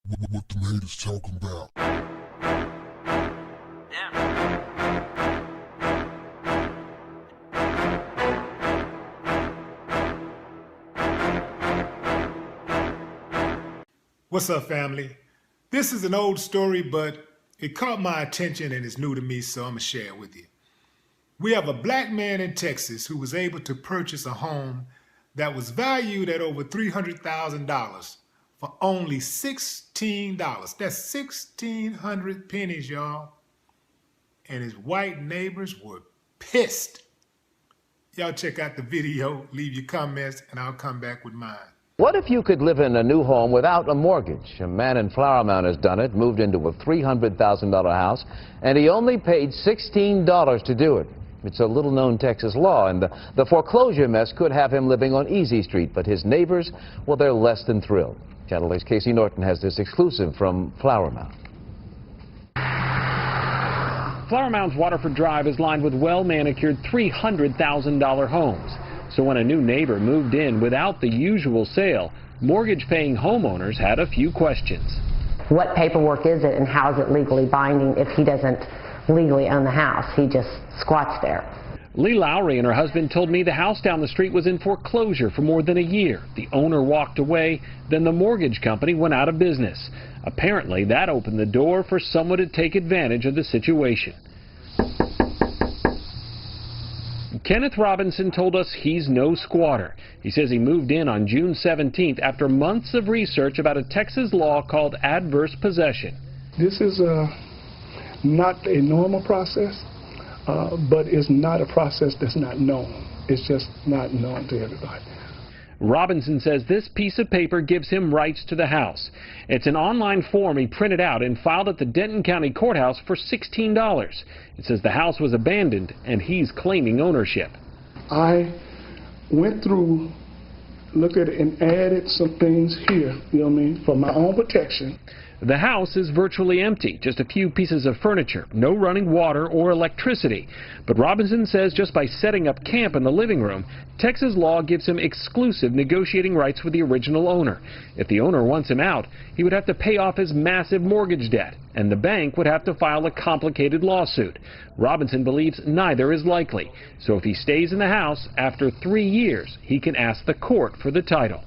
What them haters talking about? What's up, family? This is an old story, but it caught my attention and it's new to me, so I'm going to share it with you. We have a black man in Texas who was able to purchase a home that was valued at over $300,000 for only $16. That's 1,600 pennies, y'all. And his white neighbors were pissed. Y'all check out the video, leave your comments, and I'll come back with mine. What if you could live in a new home without a mortgage? A man in Flower Mound has done it, moved into a $300,000 house, and he only paid $16 to do it. It's a little-known Texas law, and the foreclosure mess could have him living on Easy Street, but his neighbors, well, they're less than thrilled. Channel 8's Casey Norton has this exclusive from Flower Mound. Flower Mound's Waterford Drive is lined with well-manicured $300,000 homes. So when a new neighbor moved in without the usual sale, mortgage-paying homeowners had a few questions. What paperwork is it and how is it legally binding if he doesn't legally own the house? He just squats there. Lee Lowry and her husband told me the house down the street was in foreclosure for more than a year. The owner walked away, then the mortgage company went out of business. Apparently, that opened the door for someone to take advantage of the situation. Kenneth Robinson told us he's no squatter. He says he moved in on June 17th after months of research about a Texas law called adverse possession. This is not a normal process, but it's not a process that's not known. It's just not known to everybody. Robinson says this piece of paper gives him rights to the house. It's an online form he printed out and filed at the Denton County Courthouse for $16. It says the house was abandoned and he's claiming ownership. I went through, looked at it and added some things here, you know what I mean, for my own protection. The house is virtually empty, just a few pieces of furniture, no running water or electricity. But Robinson says just by setting up camp in the living room, Texas law gives him exclusive negotiating rights with the original owner. If the owner wants him out, he would have to pay off his massive mortgage debt, and the bank would have to file a complicated lawsuit. Robinson believes neither is likely, so if he stays in the house, after 3 years, he can ask the court for the title.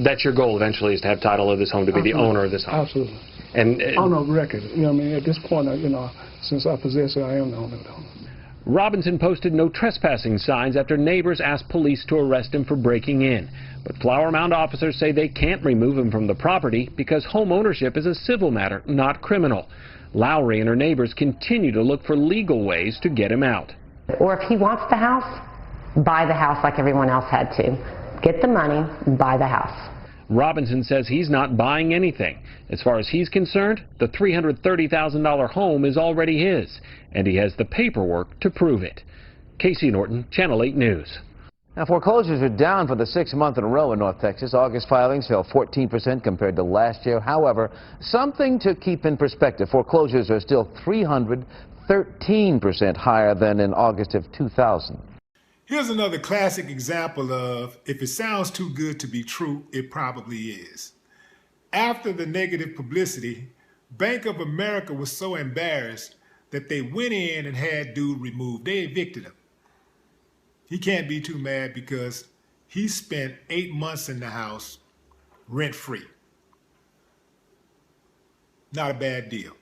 That's your goal eventually, is to have title of this home, to be the owner of this home? Absolutely. And on a record, you know what I mean? At this point, you know, since I possess it, I am the owner of the home. Robinson posted no trespassing signs after neighbors asked police to arrest him for breaking in. But Flower Mound officers say they can't remove him from the property because home ownership is a civil matter, not criminal. Lowry and her neighbors continue to look for legal ways to get him out. Or if he wants the house, buy the house like everyone else had to. Get the money, buy the house. Robinson says he's not buying anything. As far as he's concerned, the $330,000 home is already his, and he has the paperwork to prove it. Casey Norton, Channel 8 News. Now, foreclosures are down for the 6th month in a row in North Texas. August filings fell 14% compared to last year. However, something to keep in perspective, foreclosures are still 313% higher than in August of 2000. Here's another classic example of, if it sounds too good to be true, it probably is. After the negative publicity, Bank of America was so embarrassed that they went in and had dude removed. They evicted him. He can't be too mad because he spent 8 months in the house rent-free. Not a bad deal.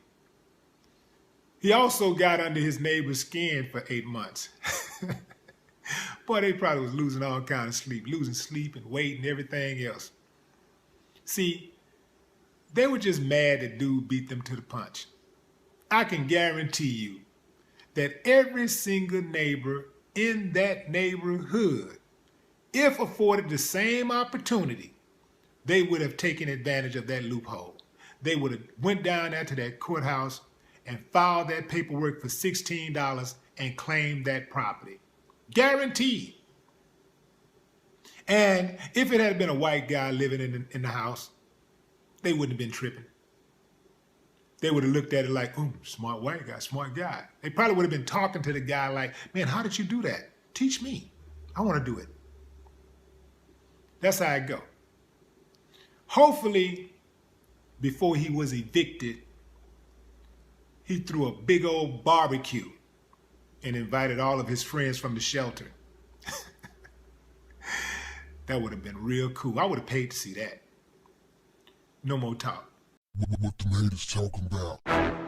He also got under his neighbor's skin for 8 months. Boy, they probably was losing all kind of sleep, losing sleep and weight and everything else. See, they were just mad that dude beat them to the punch. I can guarantee you that every single neighbor in that neighborhood, if afforded the same opportunity, they would have taken advantage of that loophole. They would have went down there to that courthouse and filed that paperwork for $16 and claimed that property. Guaranteed. And if it had been a white guy living in the house, they wouldn't have been tripping. They would have looked at it like, ooh, smart white guy, smart guy. They probably would have been talking to the guy like, man, how did you do that? Teach me. I want to do it. That's how it go. Hopefully, before he was evicted, he threw a big old barbecue and invited all of his friends from the shelter. That would have been real cool. I would have paid to see that. No more talk. What the haters talking about?